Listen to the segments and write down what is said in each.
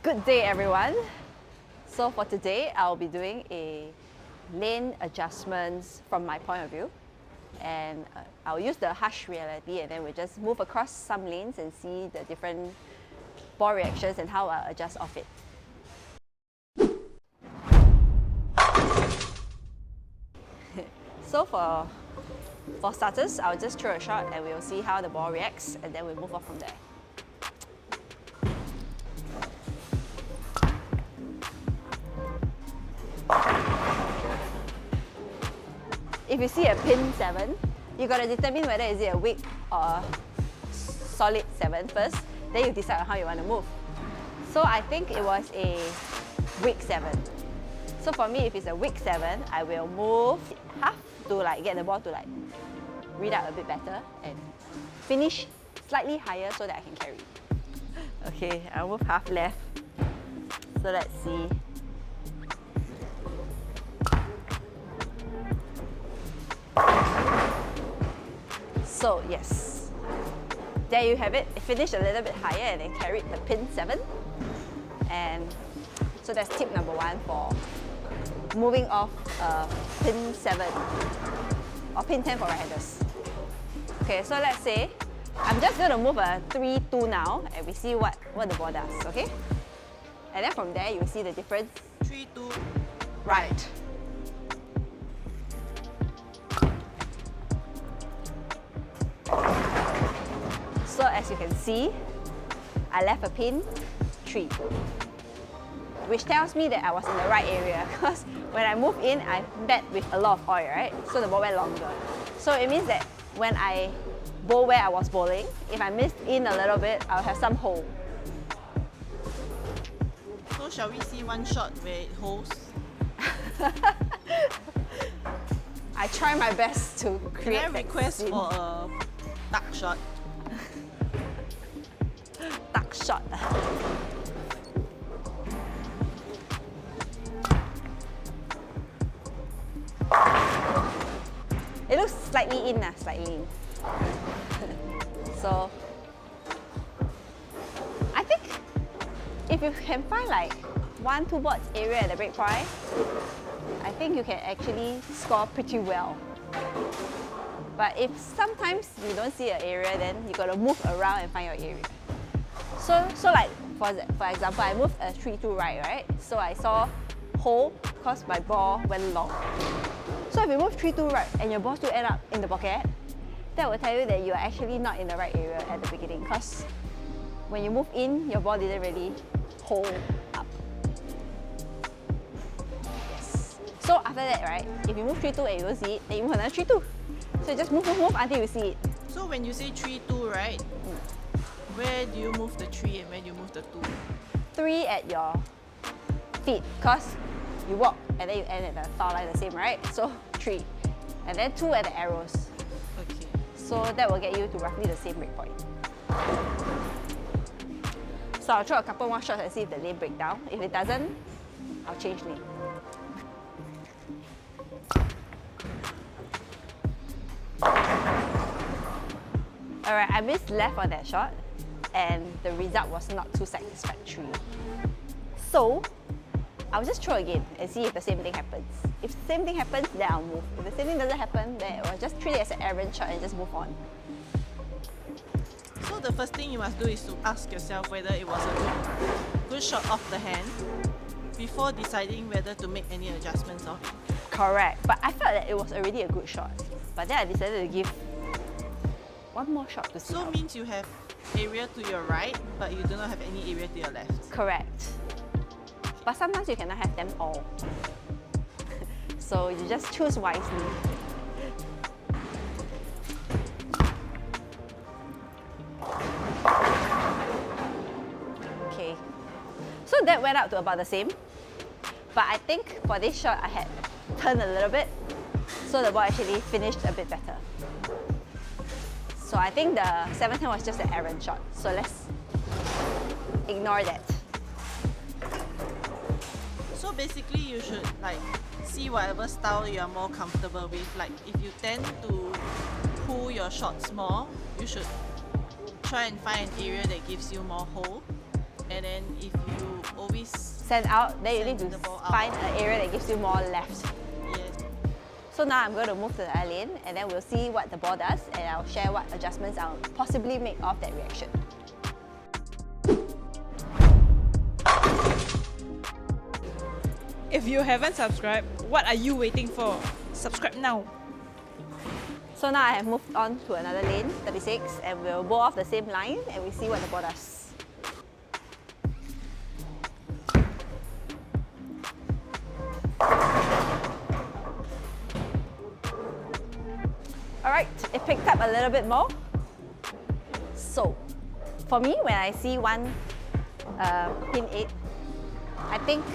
Good day, everyone. So for today, I'll be doing a lane adjustments from my point of view. And I'll use the harsh reality and then we'll just move across some lanes and see the different ball reactions and how I'll adjust off it. So for starters, I'll just throw a shot and we'll see how the ball reacts and then we'll move on from there. If you see a pin 7, you got to determine whether is it a weak or solid 7 first, then you decide on how you want to move. So I think it was a weak 7. So for me, if it's a weak 7, I will move half to get the ball to read out a bit better and finish slightly higher so that I can carry. Okay, I'll move half left. So let's see. So yes, there you have it. It finished a little bit higher and then carried the pin 7. And so that's tip number 1 for moving off pin 7 or pin 10 for right-handers. Okay, so let's say I'm just going to move a 3-2 now and we see what the ball does, okay? And then from there you see the difference. 3-2. Right. So as you can see, I left a pin 3, which tells me that I was in the right area because when I moved in, I met with a lot of oil, right? So the ball went longer. So it means that when I bowl where I was bowling, if I missed in a little bit, I'll have some hole. So shall we see one shot where it holds? I try my best to create Can I request scene. for a duck shot? Duck shot. It looks slightly in, slightly in. So, I think if you can find 1-2 boards area at the break point, I think you can actually score pretty well. But if sometimes you don't see an area, then you got to move around and find your area. So for example, I moved a 3-2 right? So I saw hole because my ball went long. So if you move 3-2 right and your ball still end up in the pocket, that will tell you that you are actually not in the right area at the beginning because when you move in, your ball didn't really hold up. Yes. So after that, right, if you move 3-2 and you don't see it, then you move another 3-2. So you just move until you see it. So when you say 3-2, right? Where do you move the 3 and where do you move the 2? 3 at your feet, because you walk and then you end at the foul line the same, right? So 3. And then 2 at the arrows. Okay. So that will get you to roughly the same break point. So I'll throw a couple more shots and see if the lane breaks down. If it doesn't, I'll change lane. Alright, I missed left on that shot and the result was not too satisfactory. So, I'll just throw again and see if the same thing happens. If the same thing happens, then I'll move. If the same thing doesn't happen, then I'll just treat it as an errant shot and just move on. So the first thing you must do is to ask yourself whether it was a good shot off the hand before deciding whether to make any adjustments of it. Correct. But I felt that it was already a good shot. But then I decided to give one more shot to see So how. means you have area to your right, but you do not have any area to your left. Correct. But sometimes you cannot have them all. So you just choose wisely. Okay. So that went out to about the same. But I think for this shot I had turned a little bit, so the ball actually finished a bit better. So I think the 7-10 was just an errant shot. So let's ignore that. So basically you should see whatever style you are more comfortable with. If you tend to pull your shots more, you should try and find an area that gives you more hold. And then if you send out, then you need to Send the ball out. find an area that gives you more left. Yes. So now I'm going to move to the other lane and then we'll see what the ball does and I'll share what adjustments I'll possibly make of that reaction. If you haven't subscribed, what are you waiting for? Subscribe now. So now I have moved on to another lane, 36, and we'll bowl off the same line and we see what the ball does. Alright, it picked up a little bit more. So, for me, when I see one pin 8, I think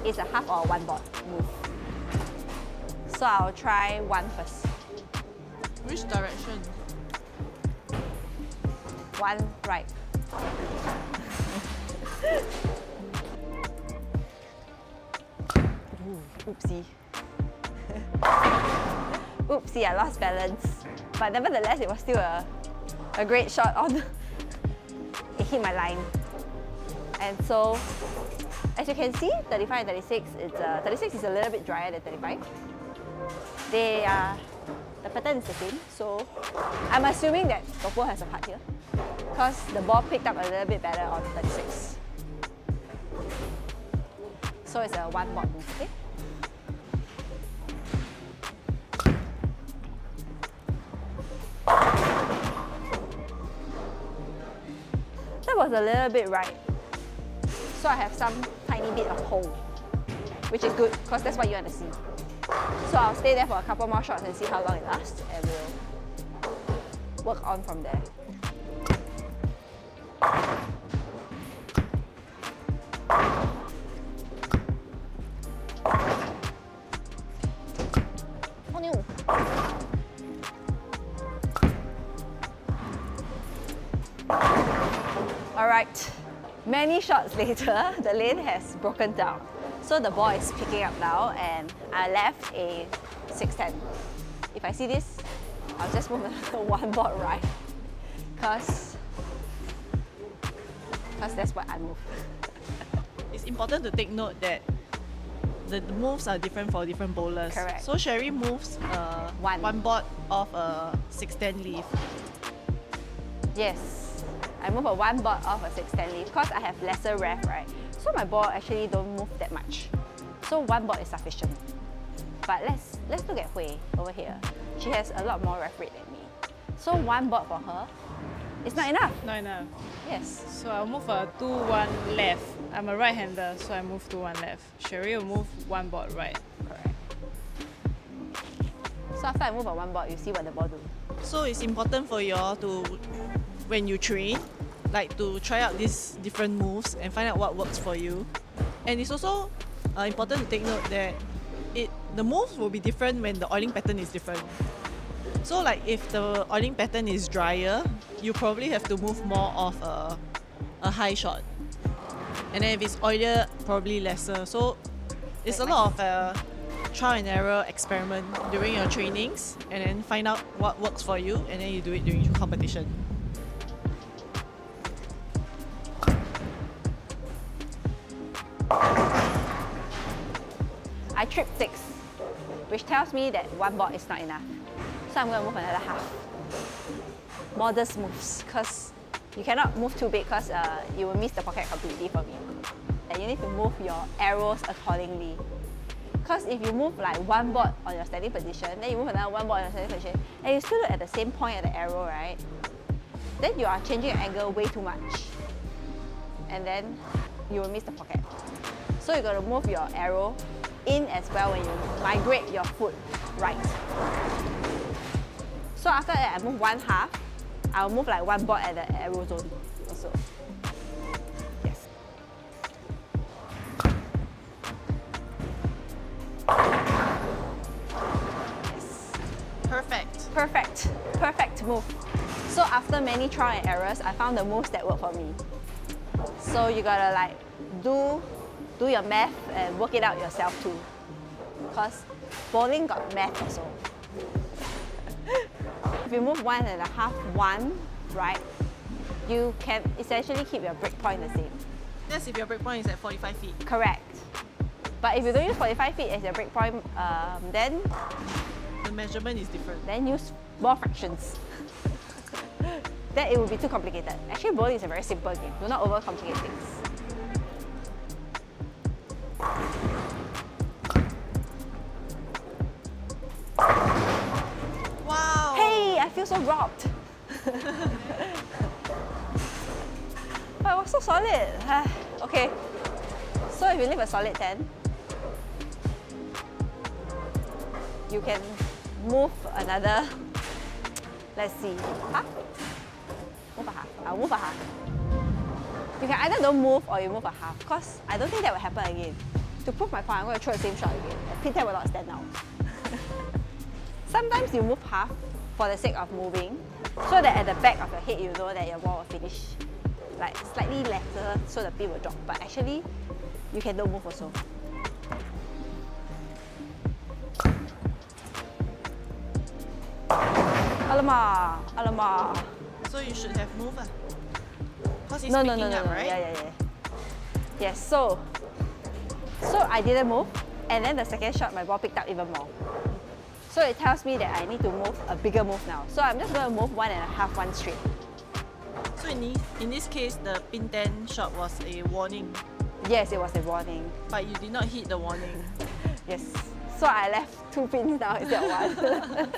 it's a half or one board move. So I'll try one first. Which direction? One right. Ooh, oopsie. Oopsie, I lost balance. But nevertheless, it was still a great shot on. It hit my line. And so, as you can see, 35 and 36, 36 is a little bit drier than 35. The pattern is the same, so I'm assuming that Topo has a part here because the ball picked up a little bit better on 36. So it's a one board move, okay? That was a little bit right. So I have some tiny bit of hole, which is good because that's what you want to see. So I'll stay there for a couple more shots and see how long it lasts and we'll work on from there. Oh no! Alright, many shots later, the lane has broken down. So the ball is picking up now and I left a 610. If I see this, I'll just move another one board right because that's what I move. It's important to take note that the moves are different for different bowlers. Correct. So Cherie moves one board off a 610 leaf. Yes, I move a one board off a 610 leaf because I have lesser ref, right? So my ball actually don't move that much. So one board is sufficient. But let's look at Hui over here. She has a lot more ref rate than me. So one board for her is not enough. Not enough. Yes. So I'll move a 2-1 left. I'm a right-hander, so I move 2-1 left. Cherie will move one board right. Correct. So after I move a one board, you see what the ball do. So it's important for you all to, when you train, like to try out these different moves and find out what works for you. And it's also important to take note that the moves will be different when the oiling pattern is different. So like if the oiling pattern is drier, you probably have to move more of a high shot. And then if it's oilier, probably lesser. So it's a lot of trial and error experiment during your trainings and then find out what works for you and then you do it during your competition. I tripped 6, which tells me that one board is not enough. So I'm going to move another half. Modest moves, because you cannot move too big because you will miss the pocket completely for me. And you need to move your arrows accordingly. Because if you move like one board on your standing position, then you move another one board on your standing position, and you still look at the same point at the arrow, right? Then you are changing your angle way too much. And then you will miss the pocket. So you're going to move your arrow in as well when you migrate your foot right. So after that, I move one half. I'll move like one board at the arrow zone also. Yes. Perfect. Perfect. Perfect move. So after many trial and errors, I found the moves that work for me. So you gotta like do your math and work it out yourself too. Because bowling got math also. If you move 1.5, 1, right, you can essentially keep your break point the same. That's if your breakpoint is at 45 feet. Correct. But if you don't use 45 feet as your breakpoint, then The measurement is different. use more fractions. Then it will be too complicated. Actually, bowling is a very simple game. Do not overcomplicate things. Wow! Hey, I feel so robbed. But it was so solid. Okay, so if you leave a solid 10, you can move another, let's see, half? Move a half. I'll move a half. You can either don't move or you move a half, because I don't think that will happen again. To prove my point, I'm going to throw the same shot again. The pin 10 will not stand out. Sometimes you move half for the sake of moving, so that at the back of your head you know that your ball will finish like slightly lesser, so the pin will drop. But actually, you can don't move also. Alamak, alamak. So you should have moved. Because it's No, picking up, right? Yeah. Yes, so I didn't move, and then the second shot my ball picked up even more. So it tells me that I need to move a bigger move now. So I'm just going to move 1.5 one straight. So in this case, the pin 10 shot was a warning, Yes, it was a warning. but you did not hit the warning. Yes. So I left 2 pins now instead of 1.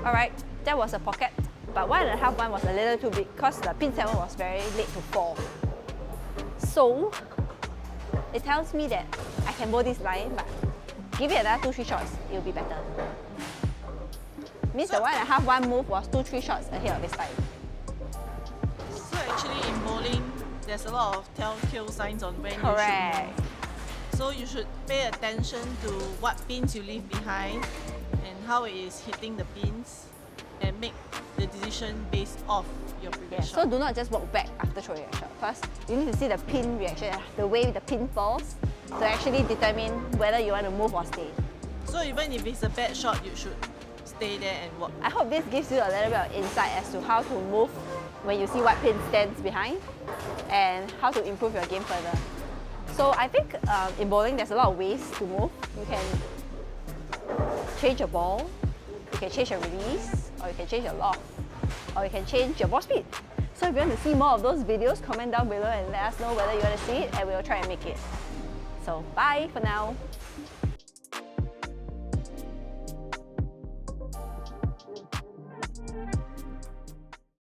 Alright, that was a pocket, but 1.5 one was a little too big because the pin 7 was very late to fall. So it tells me that I can bowl this line, but give it another 2-3 shots, it will be better. Means the 1.5 one move was 2-3 shots ahead of its time. So actually in bowling, there's a lot of telltale signs on when you should Correct. move. So you should pay attention to what pins you leave behind and how it is hitting the pins, and make the decision based off your Yeah, previous so shot. do not just walk back after throwing a shot. First, you need to see the pin reaction, the way the pin falls, to actually determine whether you want to move or stay. So even if it's a bad shot, you should stay there and work. I hope this gives you a little bit of insight as to how to move when you see what pin stands behind and how to improve your game further. So I think in bowling there's a lot of ways to move. You can change your ball, you can change your release, or you can change your loft, or you can change your ball speed. So if you want to see more of those videos, comment down below and let us know whether you want to see it, and we'll try and make it. So bye for now.